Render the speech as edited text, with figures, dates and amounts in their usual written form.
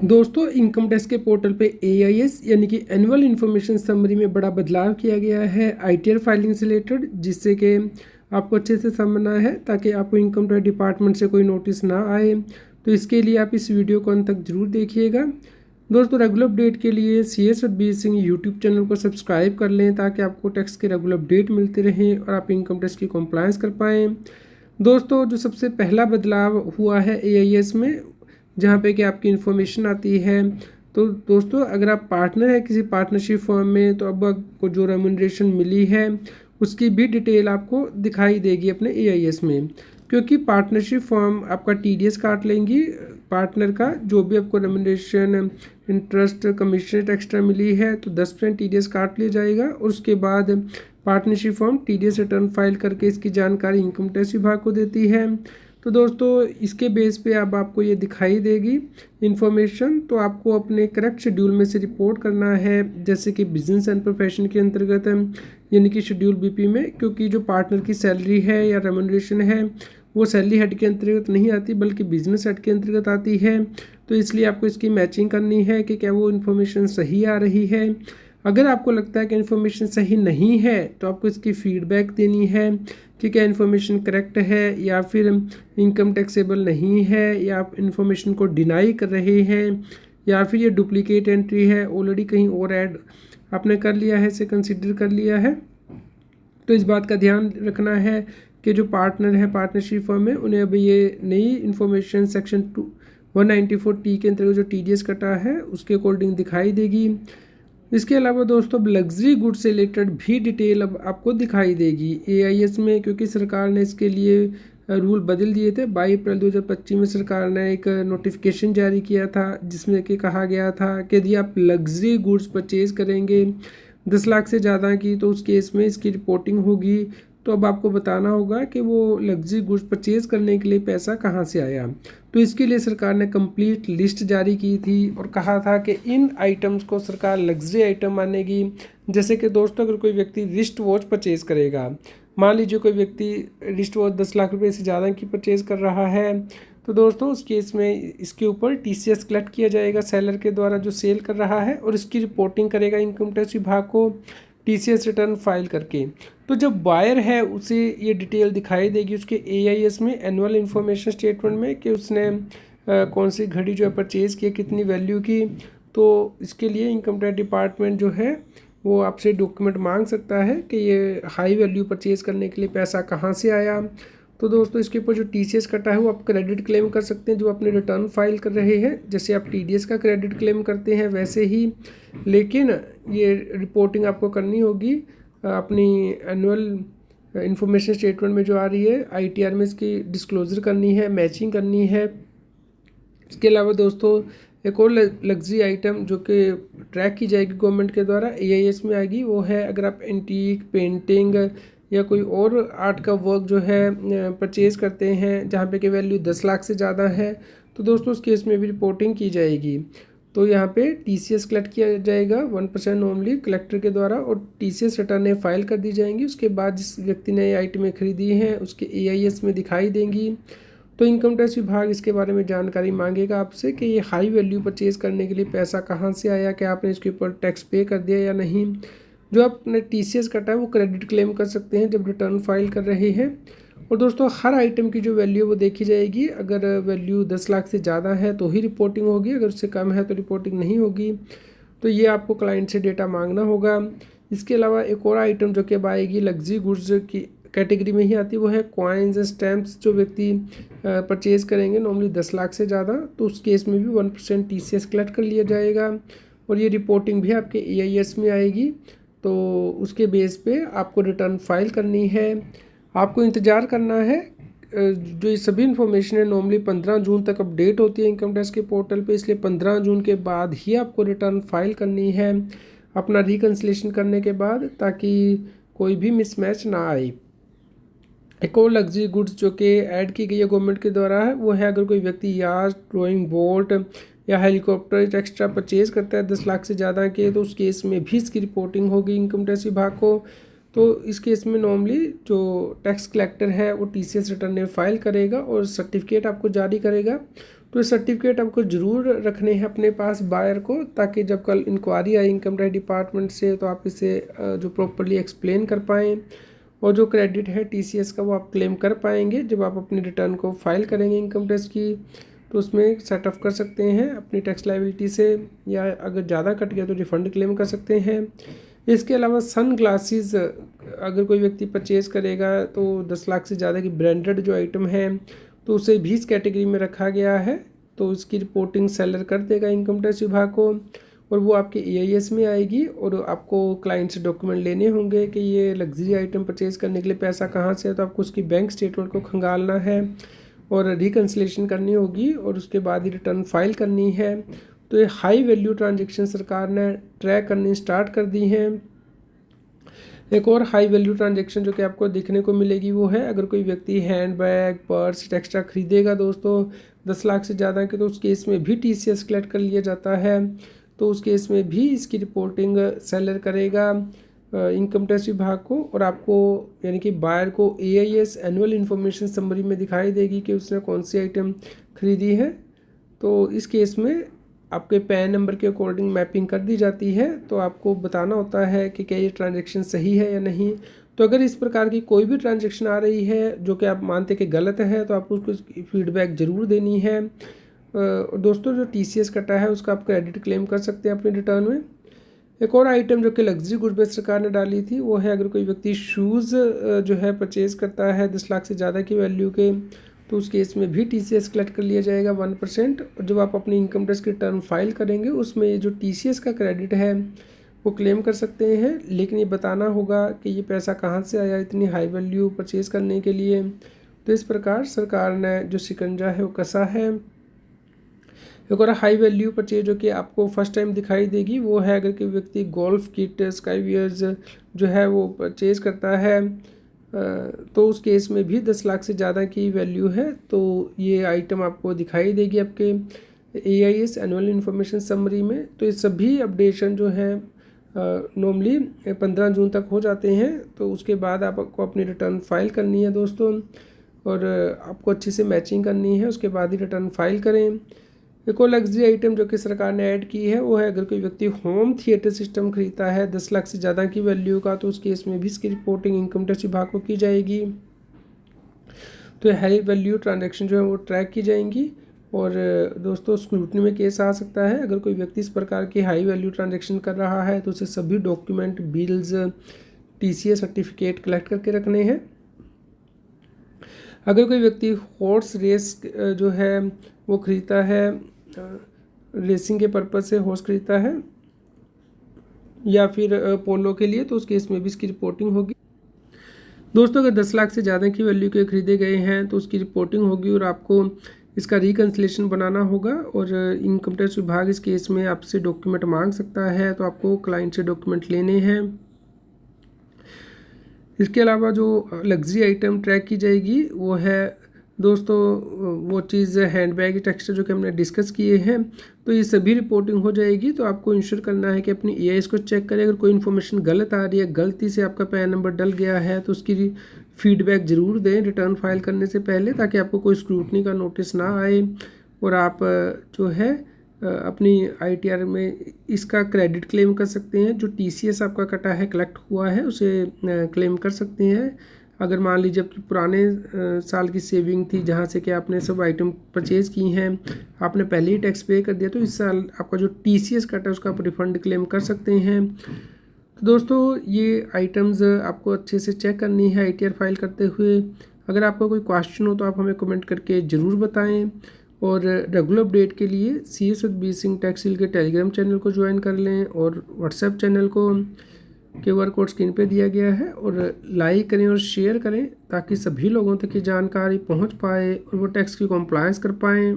दोस्तों income tax के portal पे एआईएस यानी कि एनुअल इन्फॉर्मेशन समरी में बड़ा बदलाव किया गया है आईटीआर फाइलिंग से रिलेटेड, जिससे कि आपको अच्छे से समझना है ताकि आपको इनकम टैक्स डिपार्टमेंट से कोई नोटिस ना आए। तो इसके लिए आप इस वीडियो को अंत तक जरूर देखिएगा। दोस्तों रेगुलर अपडेट के लिए CS Satbir Singh YouTube channel को सब्सक्राइब कर लें ताकि आपको टैक्स के रेगुलर अपडेट मिलते रहें और आप इनकम टैक्स की कंप्लायंस कर पाएँ। दोस्तों जो सबसे पहला बदलाव हुआ है एआईएस में, जहाँ पे कि आपकी इन्फॉर्मेशन आती है, तो दोस्तों अगर आप पार्टनर है किसी पार्टनरशिप फर्म में तो अब आपको जो रेम्यूनरेशन मिली है उसकी भी डिटेल आपको दिखाई देगी अपने एआईएस में, क्योंकि पार्टनरशिप फर्म आपका टीडीएस काट लेंगी। पार्टनर का जो भी आपको रेम्यूनरेशन इंटरेस्ट कमीशन एक्स्ट्रा मिली है तो 10% टीडीएस काट लिया जाएगा और उसके बाद partnership firm TDS return file करके इसकी जानकारी इनकम टैक्स विभाग को देती है। तो दोस्तों इसके बेस पे अब आपको ये दिखाई देगी इन्फॉर्मेशन, तो आपको अपने करेक्ट शेड्यूल में से रिपोर्ट करना है, जैसे कि बिजनेस एंड प्रोफेशन के अंतर्गत यानी कि शेड्यूल बीपी में, क्योंकि जो पार्टनर की सैलरी है या रेम्यूनरेशन है वो सैलरी हेड के अंतर्गत नहीं आती बल्कि बिजनेस हेड के अंतर्गत आती है। तो इसलिए आपको इसकी मैचिंग करनी है कि क्या वो इन्फॉर्मेशन सही आ रही है। अगर आपको लगता है कि इन्फॉर्मेशन सही नहीं है तो आपको इसकी फीडबैक देनी है कि क्या इन्फॉर्मेशन करेक्ट है या फिर इनकम टैक्सेबल नहीं है, या आप इन्फॉर्मेशन को डिनाई कर रहे हैं, या फिर ये डुप्लीकेट एंट्री है, ऑलरेडी कहीं और ऐड आपने कर लिया है, इसे कंसिडर कर लिया है। तो इस बात का ध्यान रखना है कि जो पार्टनर है पार्टनरशिप फर्म है उन्हें अभी ये नई इन्फॉर्मेशन सेक्शन 194T के अंतर्गत जो टीडीएस कटा है उसके अकॉर्डिंग दिखाई देगी। इसके अलावा दोस्तों अब लग्जरी गुड्स से रिलेटेड भी डिटेल अब आपको दिखाई देगी एआईएस में, क्योंकि सरकार ने इसके लिए रूल बदल दिए थे। 22 अप्रैल 2025 में सरकार ने एक नोटिफिकेशन जारी किया था जिसमें कि कहा गया था कि यदि आप लग्जरी गुड्स परचेज करेंगे 10 लाख से ज़्यादा की तो उस केस में इसकी रिपोर्टिंग होगी। तो अब आपको बताना होगा कि वो लग्जरी गुड्स परचेज करने के लिए पैसा कहाँ से आया। तो इसके लिए सरकार ने कंप्लीट लिस्ट जारी की थी और कहा था कि इन आइटम्स को सरकार लग्जरी आइटम मानेगी। जैसे कि दोस्तों अगर कोई व्यक्ति रिस्ट वॉच परचेज करेगा, मान लीजिए कोई व्यक्ति रिस्ट वॉच 10 लाख रुपए से ज़्यादा की परचेज कर रहा है, तो दोस्तों उस केस में इसके ऊपर टीसीएस कलेक्ट किया जाएगा सेलर के द्वारा जो सेल कर रहा है, और इसकी रिपोर्टिंग करेगा इनकम टैक्स विभाग को टीसीएस रिटर्न फाइल करके। तो जब बायर है उसे ये डिटेल दिखाई देगी उसके एआईएस में एनुअल इन्फॉर्मेशन स्टेटमेंट में कि उसने कौन सी घड़ी जो है परचेज़ की, कितनी वैल्यू की। तो इसके लिए इनकम टैक्स डिपार्टमेंट जो है वो आपसे डॉक्यूमेंट मांग सकता है कि ये हाई वैल्यू परचेज़ करने के लिए पैसा कहाँ से आया। तो दोस्तों इसके ऊपर जो टीसीएस कटा है वो आप क्रेडिट क्लेम कर सकते हैं जो अपने रिटर्न फाइल कर रहे हैं, जैसे आप टीडीएस का क्रेडिट क्लेम करते हैं वैसे ही। लेकिन ये रिपोर्टिंग आपको करनी होगी अपनी एनुअल इन्फॉर्मेशन स्टेटमेंट में जो आ रही है आईटीआर में, इसकी डिस्क्लोजर करनी है, मैचिंग करनी है। इसके अलावा दोस्तों एक और लग्जरी आइटम जो कि ट्रैक की जाएगी गवर्नमेंट के द्वारा एआईएस में आएगी, वो है अगर आप एंटीक पेंटिंग या कोई और आर्ट का वर्क जो है परचेज़ करते हैं जहाँ पे कि वैल्यू 10 लाख से ज़्यादा है, तो दोस्तों उस केस में भी रिपोर्टिंग की जाएगी। तो यहाँ पे टीसीएस कलेक्ट किया जाएगा 1% नॉर्मली कलेक्टर के द्वारा, और टीसीएस रिटर्न फाइल कर दी जाएंगी। उसके बाद जिस व्यक्ति ने आइटमें खरीदी हैं उसके एआईएस में दिखाई देंगी। तो इनकम टैक्स विभाग इसके बारे में जानकारी मांगेगा आपसे कि ये हाई वैल्यू परचेज़ करने के लिए पैसा कहाँ से आया, क्या आपने इसके ऊपर टैक्स पे कर दिया या नहीं। जो आपने टीसीएस कटा है वो क्रेडिट क्लेम कर सकते हैं जब रिटर्न फाइल कर रहे हैं। और दोस्तों हर आइटम की जो वैल्यू है वो देखी जाएगी, अगर वैल्यू 10 लाख से ज़्यादा है तो ही रिपोर्टिंग होगी, अगर उससे कम है तो रिपोर्टिंग नहीं होगी। तो ये आपको क्लाइंट से डेटा मांगना होगा। इसके अलावा एक और आइटम जो कि अब आएगी लग्जरी गुड्स की कैटेगरी में ही आती है, वो है कॉइन्स एंड स्टैम्प्स। जो व्यक्ति परचेज़ करेंगे नॉर्मली 10 लाख से ज़्यादा, तो उस केस में भी 1% टीसीएस कलेक्ट कर लिया जाएगा और ये रिपोर्टिंग भी आपके एआईएस में आएगी। तो उसके बेस पे आपको रिटर्न फाइल करनी है। आपको इंतज़ार करना है, जो ये सभी इन्फॉर्मेशन है नॉर्मली 15 जून तक अपडेट होती है इनकम टैक्स के पोर्टल पे, इसलिए 15 जून के बाद ही आपको रिटर्न फाइल करनी है अपना रिकन्सिलेशन करने के बाद, ताकि कोई भी मिसमैच ना आए। एक और लग्जरी गुड्स जो कि ऐड की गई है गवर्नमेंट के द्वारा है वो है अगर कोई व्यक्ति याच, रोइंग बोट या हेलीकॉप्टर एक्स्ट्रा परचेज़ करता है 10 लाख से ज़्यादा के, तो उस केस में भी इसकी रिपोर्टिंग होगी इनकम टैक्स विभाग को। तो इस केस में नॉर्मली जो टैक्स कलेक्टर है वो टीसीएस रिटर्न फाइल करेगा और सर्टिफिकेट आपको जारी करेगा। तो सर्टिफिकेट आपको ज़रूर रखने हैं अपने पास बायर को, ताकि जब कल इंक्वायरी आई इनकम टैक्स डिपार्टमेंट से तो आप इसे जो प्रॉपरली एक्सप्लेन कर पाएँ, और जो क्रेडिट है टीसीएस का वो आप क्लेम कर पाएंगे जब आप अपनी रिटर्न को फाइल करेंगे इनकम टैक्स की। तो उसमें सेट ऑफ कर सकते हैं अपनी टैक्स लायबिलिटी से, या अगर ज़्यादा कट गया तो रिफ़ंड क्लेम कर सकते हैं। इसके अलावा सन ग्लासेस अगर कोई व्यक्ति परचेज़ करेगा तो 10 लाख से ज़्यादा की ब्रांडेड जो आइटम है तो उसे भी इस कैटेगरी में रखा गया है। तो इसकी रिपोर्टिंग सेलर कर देगा इनकम टैक्स विभाग को, और वो आपके EIS में आएगी, और आपको क्लाइंट से डॉक्यूमेंट लेने होंगे कि ये लग्जरी आइटम परचेज़ करने के लिए पैसा कहाँ से है। तो आपको उसकी बैंक स्टेटमेंट को खंगालना है और रिकन्सिलेशन करनी होगी, और उसके बाद ही रिटर्न फाइल करनी है। तो ये हाई वैल्यू ट्रांजेक्शन सरकार ने ट्रैक करनी स्टार्ट कर दी हैं। एक और हाई वैल्यू ट्रांजेक्शन जो कि आपको देखने को मिलेगी वो है, अगर कोई व्यक्ति हैंड बैग, पर्स एक्स्ट्रा खरीदेगा दोस्तों 10 लाख से ज़्यादा के, तो उस केस में भी TCS कलेक्ट कर लिया जाता है। तो उस केस में भी इसकी रिपोर्टिंग सेलर करेगा इनकम टैक्स विभाग को, और आपको यानी कि बायर को AIS एनुअल इन्फॉर्मेशन समरी में दिखाई देगी कि उसने कौन सी आइटम खरीदी है। तो इस केस में आपके पैन नंबर के अकॉर्डिंग मैपिंग कर दी जाती है। तो आपको बताना होता है कि क्या ये ट्रांजैक्शन सही है या नहीं। तो अगर इस प्रकार की कोई भी ट्रांजैक्शन आ रही है जो कि आप मानते कि गलत है, तो आपको उसको फीडबैक ज़रूर देनी है। दोस्तों जो TCS कटा है उसका आप क्रेडिट क्लेम कर सकते हैं अपनी रिटर्न में। एक और आइटम जो कि लग्जरी गुड्स में सरकार ने डाली थी वो है, अगर कोई व्यक्ति शूज़ जो है परचेज़ करता है 10 लाख से ज़्यादा की वैल्यू के, तो उस केस में भी TCS कलेक्ट कर लिया जाएगा 1%। और जब आप अपनी इनकम टैक्स की रिटर्न फाइल करेंगे उसमें ये जो TCS का क्रेडिट है वो क्लेम कर सकते हैं, लेकिन ये बताना होगा कि ये पैसा कहाँ से आया इतनी हाई वैल्यू परचेज़ करने के लिए। तो इस प्रकार सरकार ने जो शिकंजा है वो कसा है। एक और हाई वैल्यू परचेज जो कि आपको फर्स्ट टाइम दिखाई देगी वो है, अगर कोई व्यक्ति गोल्फ किट, स्काई वियर्स जो है वो परचेज़ करता है तो उस केस में भी 10 लाख से ज़्यादा की वैल्यू है। तो ये आइटम आपको दिखाई देगी आपके AIS एनुअल इन्फॉर्मेशन समरी में। तो ये सभी अपडेशन जो है नॉर्मली 15 जून तक हो जाते हैं। तो उसके बाद आपको अपनी रिटर्न फाइल करनी है दोस्तों, और आपको अच्छे से मैचिंग करनी है, उसके बाद ही रिटर्न फाइल करें। एक और लग्जरी आइटम जो कि सरकार ने ऐड की है वो है, अगर कोई व्यक्ति होम थिएटर सिस्टम खरीदता है 10 लाख से ज़्यादा की वैल्यू का, तो उस केस में भी इसकी रिपोर्टिंग इनकम टैक्स विभाग को की जाएगी। तो हाई वैल्यू ट्रांजैक्शन जो है वो ट्रैक की जाएंगी। और दोस्तों स्क्रूटनी में केस आ सकता है, अगर कोई व्यक्ति इस प्रकार की हाई वैल्यू ट्रांजैक्शन कर रहा है तो उसे सभी document, bills, TCS certificate collect करके रखने हैं। अगर कोई व्यक्ति हॉर्स रेस जो है वो खरीदता है, रेसिंग के पर्पज़ से हॉर्स खरीदता है या फिर पोलो के लिए, तो उस केस में भी इसकी रिपोर्टिंग होगी। दोस्तों अगर 10 लाख से ज़्यादा की वैल्यू के खरीदे गए हैं तो उसकी रिपोर्टिंग होगी, और आपको इसका रिकन्सिलेशन बनाना होगा। और इनकम टैक्स विभाग इस केस में आपसे डॉक्यूमेंट मांग सकता है, तो आपको क्लाइंट से डॉक्यूमेंट लेने हैं। इसके अलावा जो लग्जरी आइटम ट्रैक की जाएगी वो है दोस्तों वो चीज़ हैंडबैग टेक्सचर जो कि हमने डिस्कस किए हैं। तो ये सभी रिपोर्टिंग हो जाएगी। तो आपको इंश्योर करना है कि अपनी AIS को चेक करें, अगर कोई इन्फॉर्मेशन गलत आ रही है, गलती से आपका पैन नंबर डल गया है, तो उसकी फीडबैक ज़रूर दें रिटर्न फाइल करने से पहले, ताकि आपको कोई स्क्रूटनी का नोटिस ना आए और आप जो है अपनी ITR में इसका क्रेडिट क्लेम कर सकते हैं। जो TCS आपका कटा है, कलेक्ट हुआ है, उसे क्लेम कर सकते हैं। अगर मान लीजिए आपकी पुराने साल की सेविंग थी जहाँ से कि आपने सब आइटम परचेज़ की हैं, आपने पहले ही टैक्स पे कर दिया, तो इस साल आपका जो TCS कटा है उसका आप रिफ़ंड क्लेम कर सकते हैं। तो दोस्तों ये आइटम्स आपको अच्छे से चेक करनी है ITR फाइल करते हुए। अगर आपका कोई क्वेश्चन हो तो आप हमें कमेंट करके ज़रूर बताएं, और रेगुलर अपडेट के लिए CS with B Singh tax seal के टेलीग्राम चैनल को ज्वाइन कर लें, और व्हाट्सएप चैनल को QR कोड स्क्रीन पे दिया गया है, और लाइक करें और शेयर करें ताकि सभी लोगों तक ये जानकारी पहुंच पाए और वो टैक्स की कॉम्प्लायंस कर पाएँ।